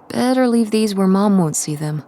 Better leave these where Mom won't see them.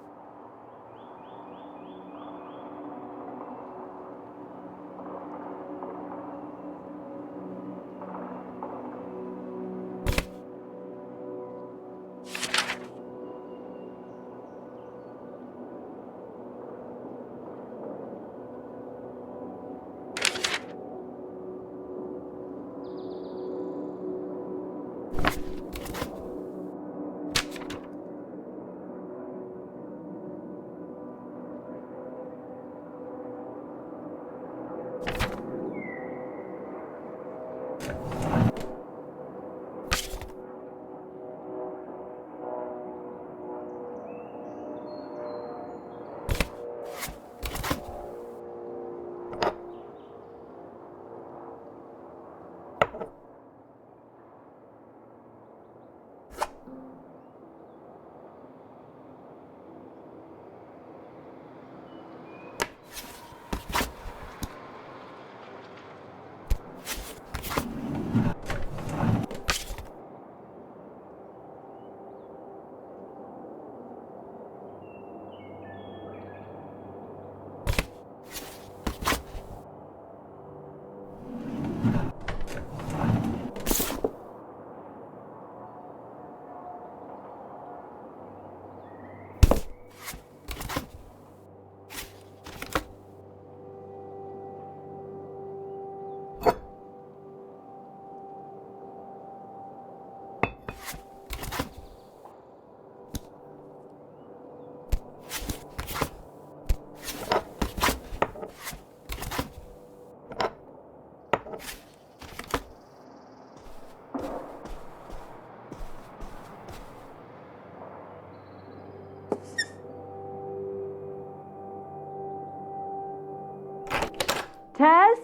Tess?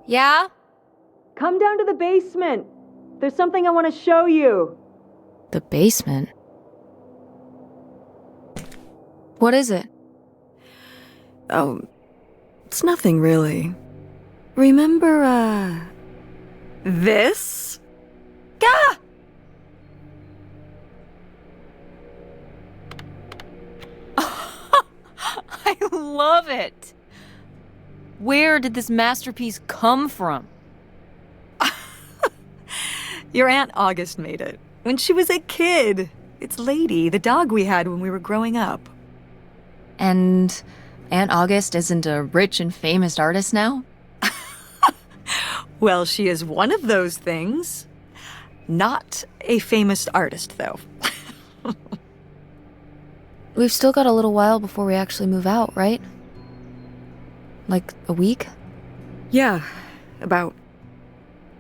Yeah? Come down to the basement. There's something I want to show you. The basement? What is it? Oh, it's nothing really. Remember, this? Gah! I love it! Where did this masterpiece come from? Your Aunt August made it. When she was a kid. It's Lady, the dog we had when we were growing up. And Aunt August isn't a rich and famous artist now? Well, she is one of those things. Not a famous artist, though. We've still got a little while before we actually move out, right? Like a week? Yeah, about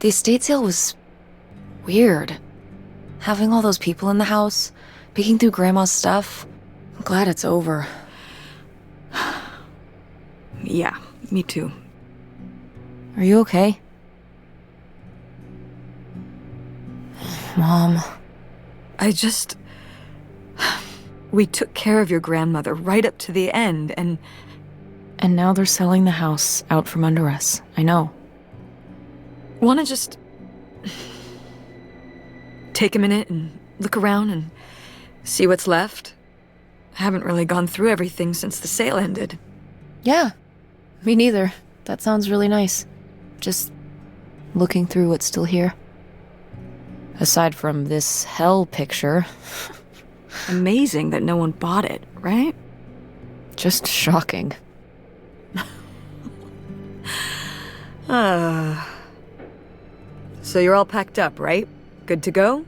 The estate sale was weird. Having all those people in the house, picking through Grandma's stuff. I'm glad it's over. Yeah, me too. Are you okay? Mom. We took care of your grandmother right up to the end, and now they're selling the house out from under us. I know. wanna just take a minute and look around and see what's left? I haven't really gone through everything since the sale ended. Yeah, me neither. That sounds really nice. Just looking through what's still here. Aside from this hell picture. Amazing that no one bought it, right? Just shocking. So you're all packed up, right? Good to go?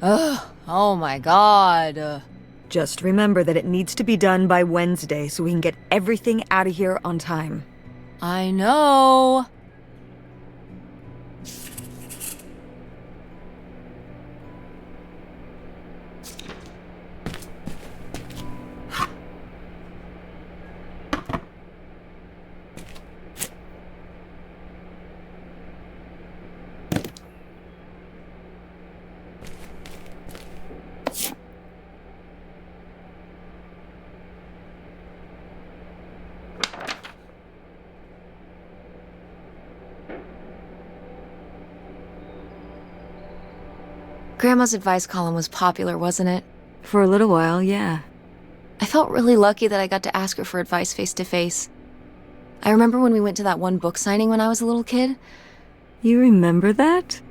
Ugh, oh my god. Just remember that it needs to be done by Wednesday so we can get everything out of here on time. I know. Grandma's advice column was popular, wasn't it? For a little while, yeah. I felt really lucky that I got to ask her for advice face to face. I remember when we went to that one book signing when I was a little kid. You remember that?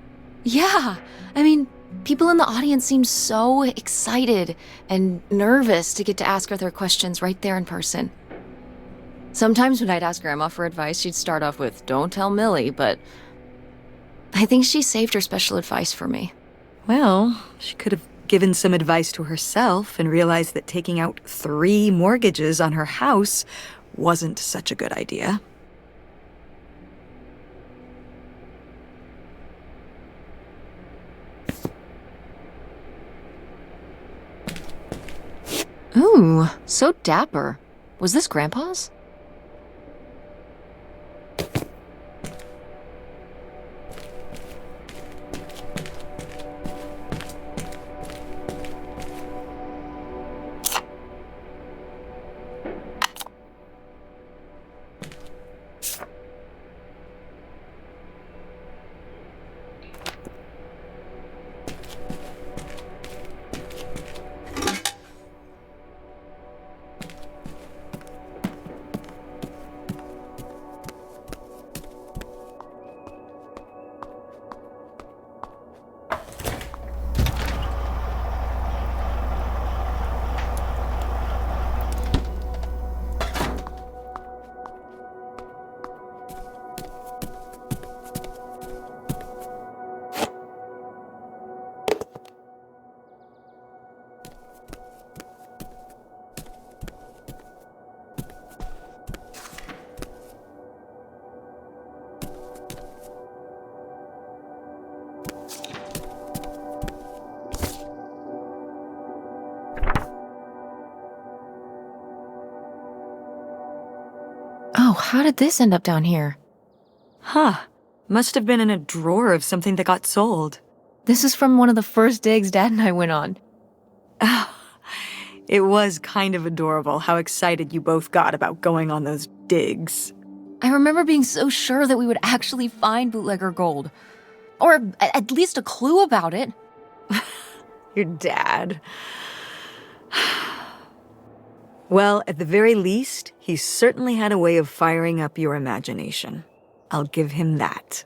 Yeah, I mean, people in the audience seemed so excited and nervous to get to ask her their questions right there in person. Sometimes when I'd ask Grandma for advice, she'd start off with, "Don't tell Millie," but I think she saved her special advice for me. Well, she could have given some advice to herself and realized that taking out 3 mortgages on her house wasn't such a good idea. Ooh, so dapper. Was this Grandpa's? Oh, how did this end up down here? Huh. Must have been in a drawer of something that got sold. This is from one of the first digs Dad and I went on. It was kind of adorable how excited you both got about going on those digs. I remember being so sure that we would actually find bootlegger gold. Or at least a clue about it. Your dad. Well, at the very least, he certainly had a way of firing up your imagination. I'll give him that.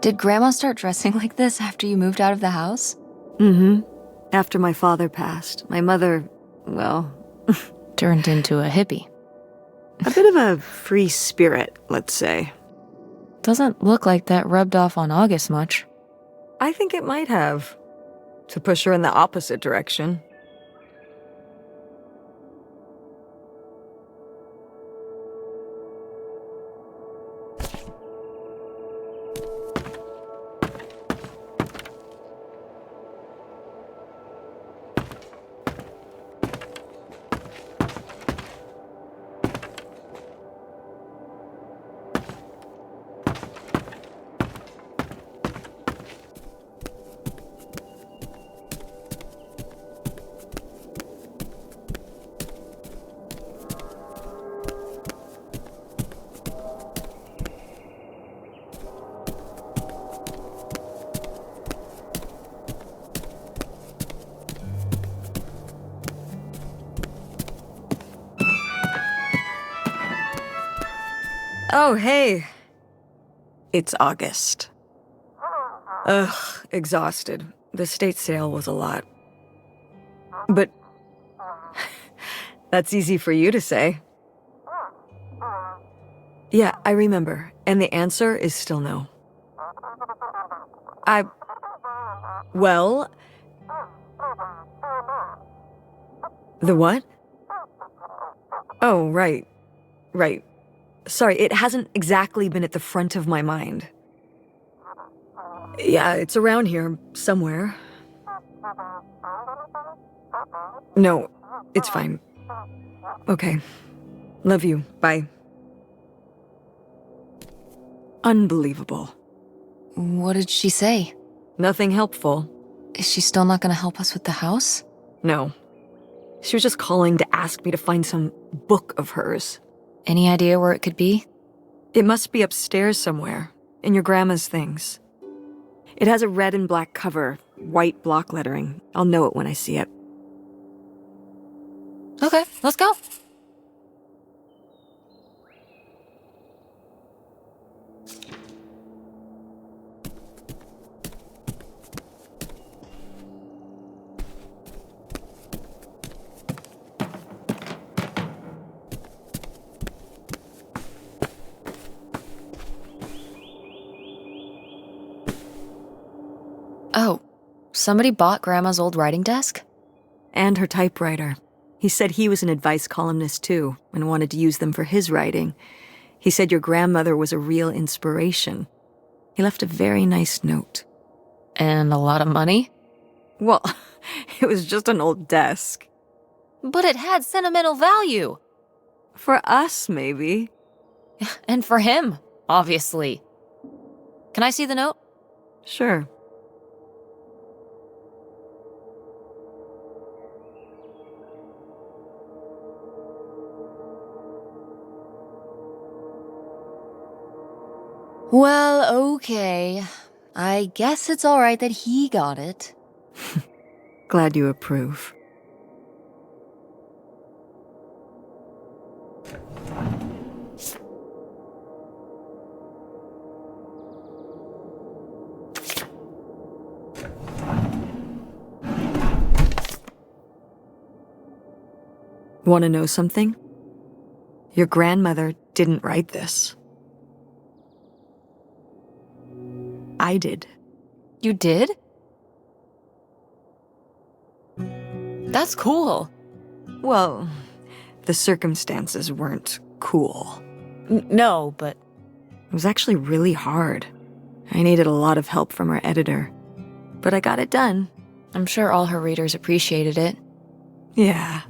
Did Grandma start dressing like this after you moved out of the house? Mm-hmm. After my father passed, my mother, well, Turned into a hippie. a bit of a free spirit, let's say. Doesn't look like that rubbed off on August much. I think it might have. To push her in the opposite direction. Oh, hey. It's August. Ugh, exhausted. The estate sale was a lot. But that's easy for you to say. Yeah, I remember. And the answer is still no. Well... The what? Oh, right. Right. Sorry, it hasn't exactly been at the front of my mind. Yeah, it's around here, somewhere. No, it's fine. Okay. Love you. Bye. Unbelievable. What did she say? Nothing helpful. Is she still not gonna help us with the house? No. She was just calling to ask me to find some book of hers. Any idea where it could be? It must be upstairs somewhere, in your grandma's things. It has a red and black cover, white block lettering. I'll know it when I see it. Okay, let's go. Oh, somebody bought Grandma's old writing desk? And her typewriter. He said he was an advice columnist too, and wanted to use them for his writing. He said your grandmother was a real inspiration. He left a very nice note. And a lot of money? Well, it was just an old desk. But it had sentimental value. For us, maybe. And for him, obviously. Can I see the note? Sure. Well, okay. I guess it's all right that he got it. Glad you approve. Want to know something? Your grandmother didn't write this. I did. You did? That's cool. Well, the circumstances weren't cool. No, but... It was actually really hard. I needed a lot of help from our editor. But I got it done. I'm sure all her readers appreciated it. Yeah.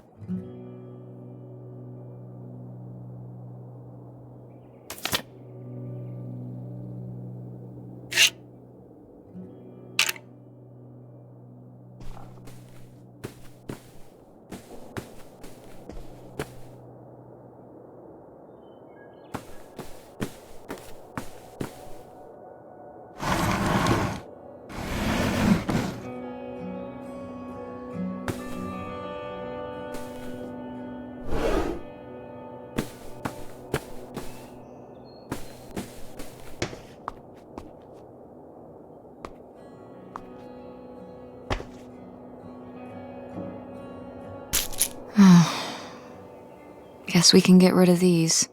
Guess we can get rid of these.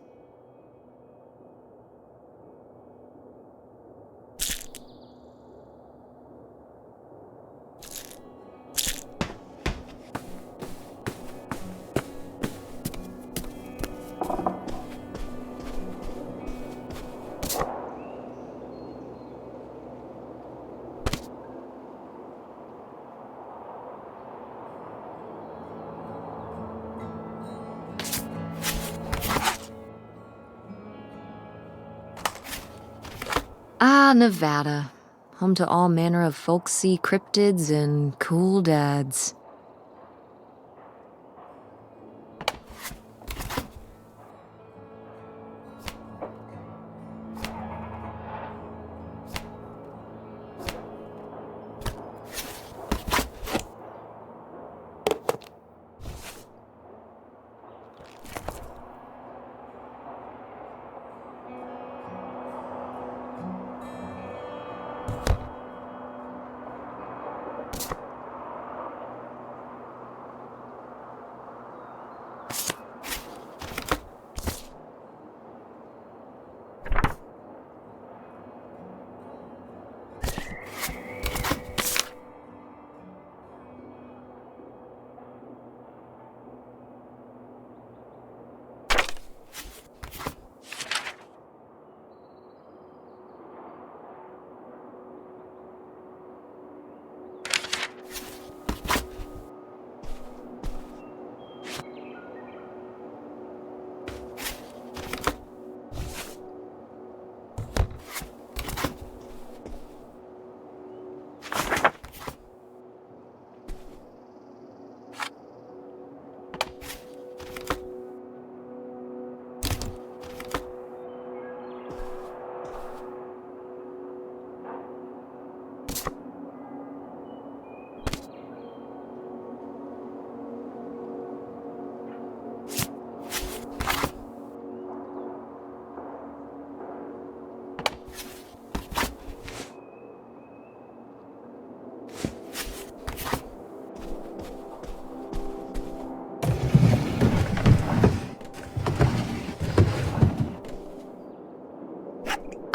Ah, Nevada. Home to all manner of folksy cryptids and cool dads.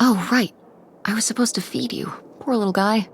Oh, right. I was supposed to feed you. Poor little guy.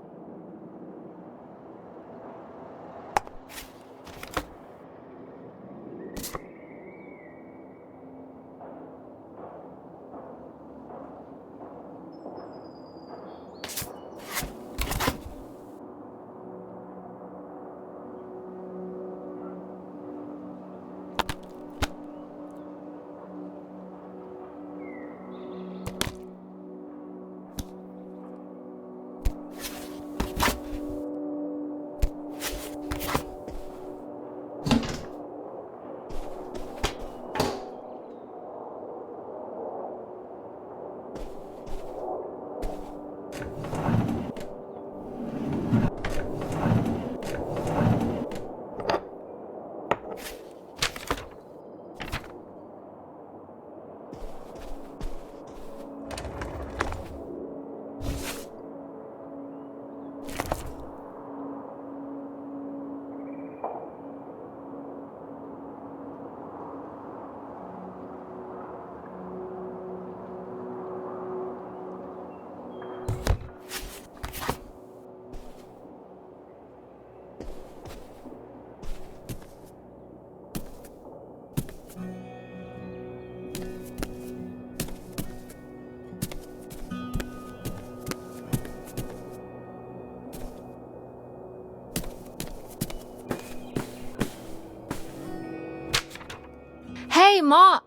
Hey, Ma!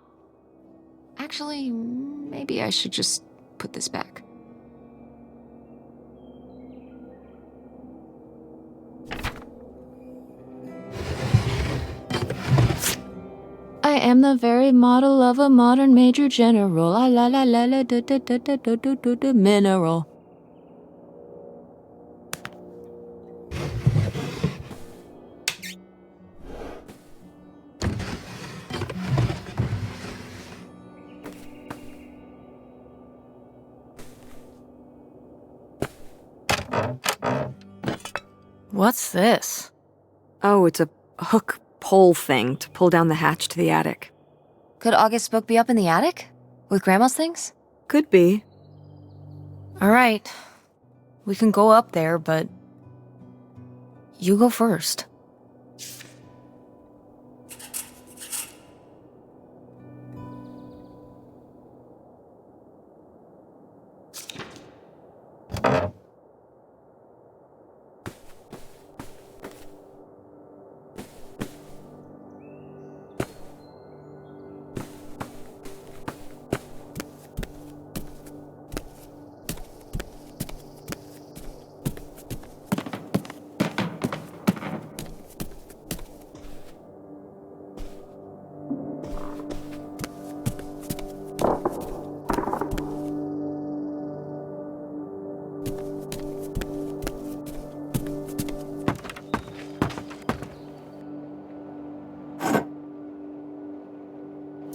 Actually, maybe I should just put this back. I am the very model of a modern major general. La la la la la da da da da da da da da mineral. What's this? Oh, it's a hook pole thing to pull down the hatch to the attic. Could August's book be up in the attic? With Grandma's things? Could be. All right. We can go up there, but... you go first.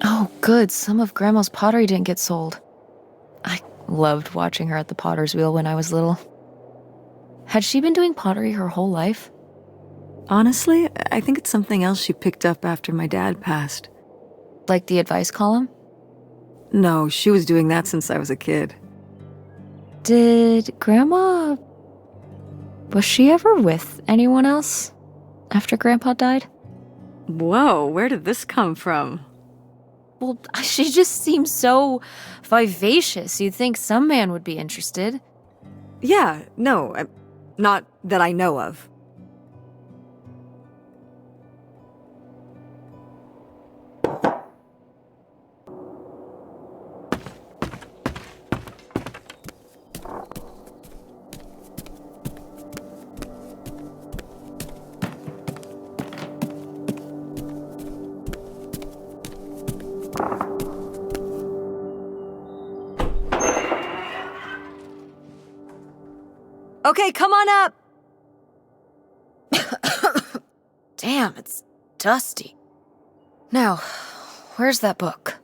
Oh, good. Some of Grandma's pottery didn't get sold. I loved watching her at the potter's wheel when I was little. Had she been doing pottery her whole life? Honestly, I think it's something else she picked up after my dad passed. Like the advice column? No, she was doing that since I was a kid. Did Grandma... was she ever with anyone else after Grandpa died? Whoa, where did this come from? Well, she just seems so vivacious. You'd think some man would be interested. Yeah, no, not that I know of. Okay, come on up! Damn, it's dusty. Now, where's that book?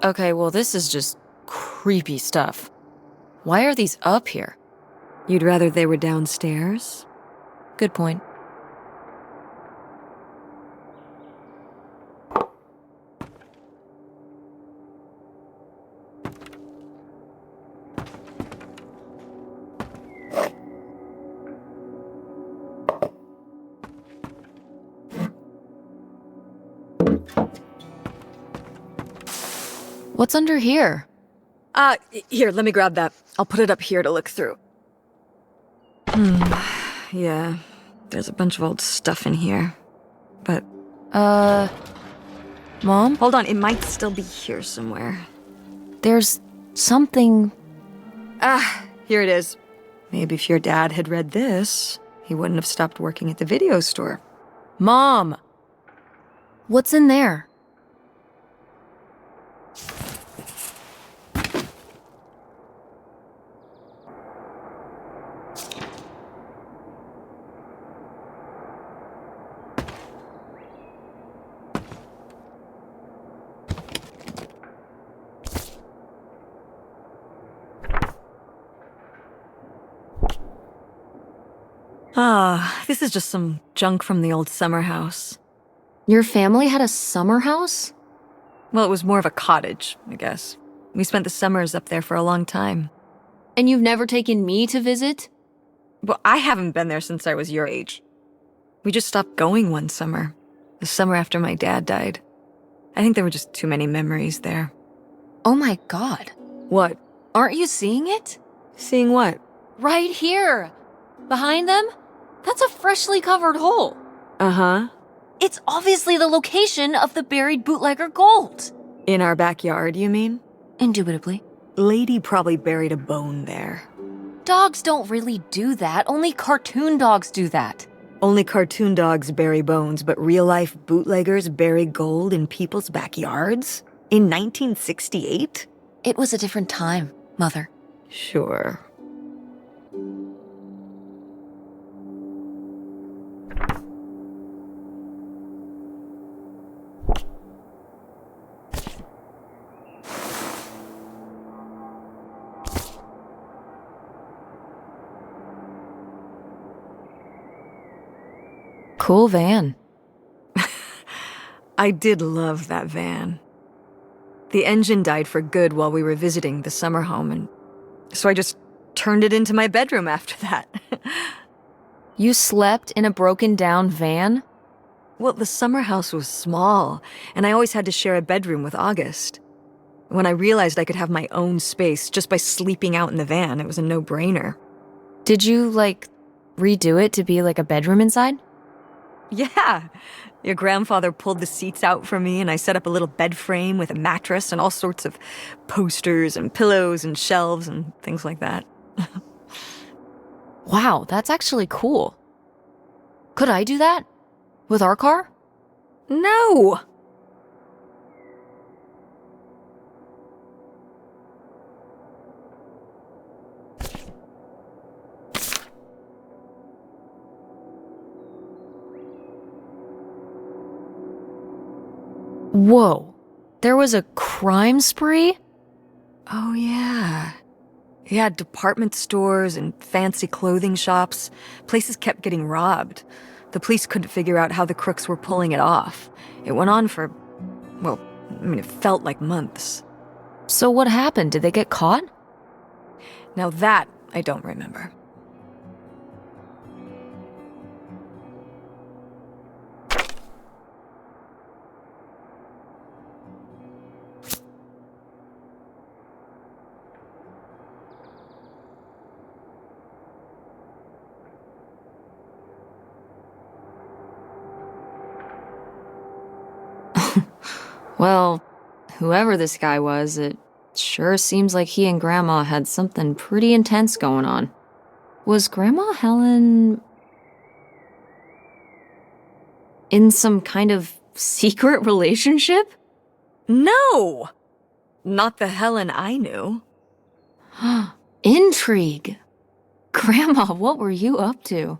Okay, well, this is just creepy stuff. Why are these up here? You'd rather they were downstairs? Good point. What's under here? Here, let me grab that. I'll put it up here to look through. Yeah, there's a bunch of old stuff in here. But... Mom? hold on, it might still be here somewhere. There's something... Here it is. Maybe if your dad had read this, he wouldn't have stopped working at the video store. Mom! What's in there? This is just some junk from the old summer house. Your family had a summer house? Well, it was more of a cottage, I guess. We spent the summers up there for a long time. And you've never taken me to visit? Well, I haven't been there since I was your age. We just stopped going one summer. The summer after my dad died. I think there were just too many memories there. Oh my god. What? Aren't you seeing it? Seeing what? Right here! Behind them? That's a freshly covered hole. Uh-huh. It's obviously the location of the buried bootlegger gold. In our backyard, you mean? Indubitably. Lady probably buried a bone there. Dogs don't really do that. Only cartoon dogs do that. Only cartoon dogs bury bones, but real-life bootleggers bury gold in people's backyards? In 1968? It was a different time, Mother. Sure. Cool van. I did love that van. The engine died for good while we were visiting the summer home, and so I just turned it into my bedroom after that. You slept in a broken down van? Well, the summer house was small, and I always had to share a bedroom with August. When I realized I could have my own space just by sleeping out in the van, it was a no-brainer. Did you, redo it to be like a bedroom inside? Yeah. Your grandfather pulled the seats out for me, and I set up a little bed frame with a mattress and all sorts of posters and pillows and shelves and things like that. Wow, that's actually cool. Could I do that? With our car? No! Whoa, there was a crime spree? Oh, yeah. Yeah, department stores and fancy clothing shops. Places kept getting robbed. The police couldn't figure out how the crooks were pulling it off. It went on for, well, it felt like months. So what happened? Did they get caught? Now that I don't remember. Well, whoever this guy was, it sure seems like he and Grandma had something pretty intense going on. Was Grandma Helen in some kind of secret relationship? No! Not the Helen I knew. Intrigue. Grandma, what were you up to?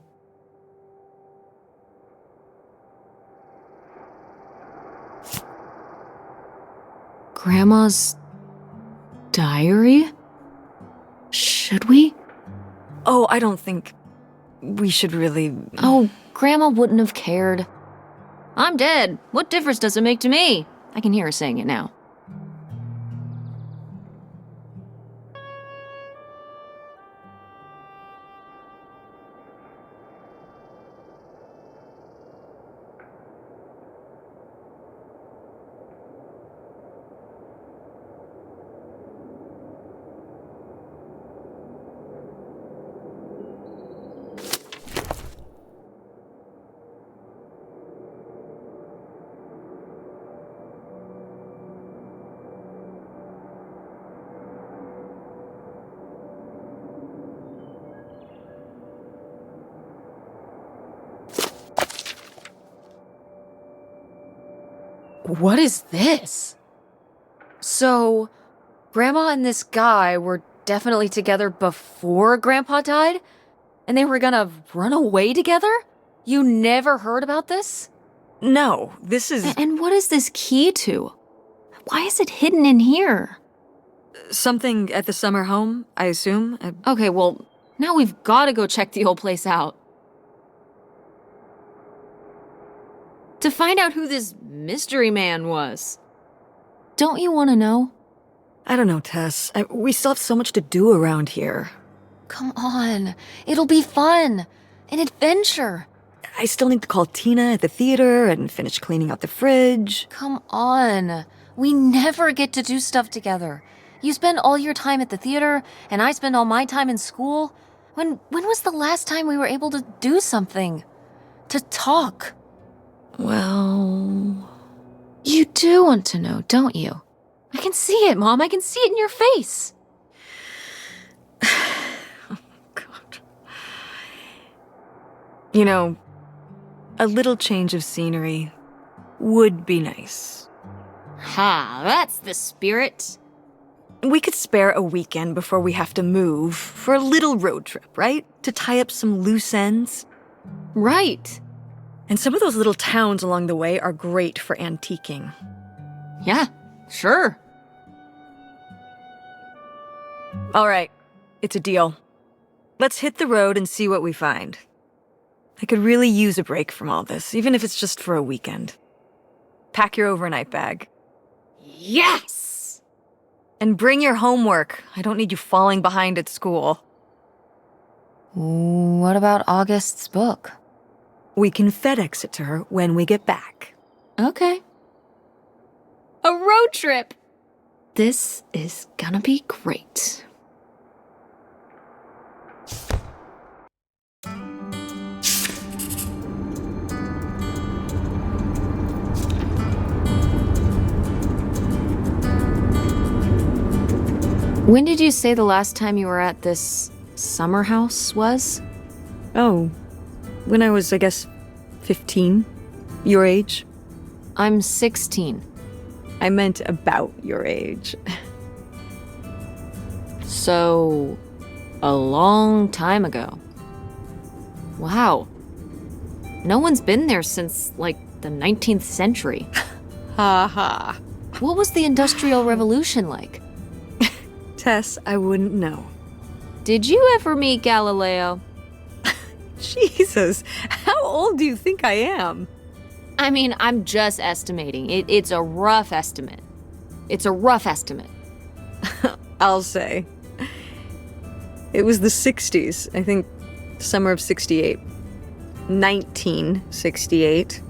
Grandma's diary? Should we? Oh, I don't think we should really... Oh, Grandma wouldn't have cared. I'm dead. What difference does it make to me? I can hear her saying it now. What is this? So, Grandma and this guy were definitely together before Grandpa died? And they were gonna run away together? You never heard about this? No, this is... And what is this key to? Why is it hidden in here? something at the summer home, I assume? Okay, well, now we've gotta go check the whole place out. To find out who this mystery man was. Don't you want to know? I don't know, Tess. We still have so much to do around here. Come on. It'll be fun. An adventure. I still need to call Tina at the theater and finish cleaning out the fridge. Come on. We never get to do stuff together. You spend all your time at the theater, and I spend all my time in school. When was the last time we were able to do something? To talk? Well... You do want to know, don't you? I can see it, Mom. I can see it in your face. Oh, God. You know, a little change of scenery would be nice. Ha, that's the spirit. We could spare a weekend before we have to move for a little road trip, right? To tie up some loose ends. Right. And some of those little towns along the way are great for antiquing. Yeah, sure. All right, it's a deal. Let's hit the road and see what we find. I could really use a break from all this, even if it's just for a weekend. Pack your overnight bag. Yes! And bring your homework. I don't need you falling behind at school. What about August's book? We can FedEx it to her when we get back. Okay. A road trip! This is gonna be great. When did you say the last time you were at this summer house was? Oh, when I was, I guess, 15. Your age. I'm 16. I meant about your age. So, a long time ago. Wow. No one's been there since, like, the 19th century. Ha ha. What was the Industrial Revolution like? Tess, I wouldn't know. Did you ever meet Galileo? Jesus, how old do you think I am? I mean, I'm just estimating. It's a rough estimate. It's a rough estimate. I'll say. It was the 60s, I think, summer of 68. 1968.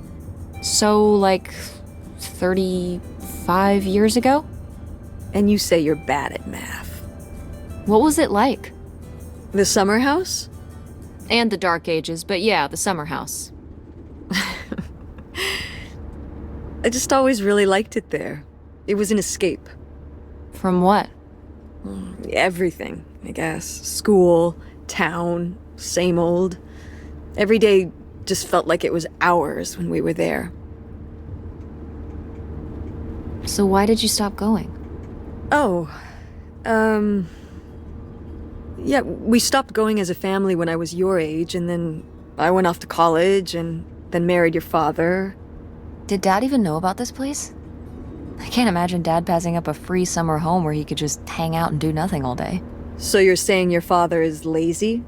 So, like, 35 years ago? And you say you're bad at math. What was it like? The summer house? And the Dark Ages, but yeah, the summer house. I just always really liked it there. It was an escape. From what? Everything, I guess. School, town, same old. Every day just felt like it was hours when we were there. So why did you stop going? Oh, yeah, we stopped going as a family when I was your age, and then I went off to college and then married your father. Did Dad even know about this place? I can't imagine Dad passing up a free summer home where he could just hang out and do nothing all day. So you're saying your father is lazy?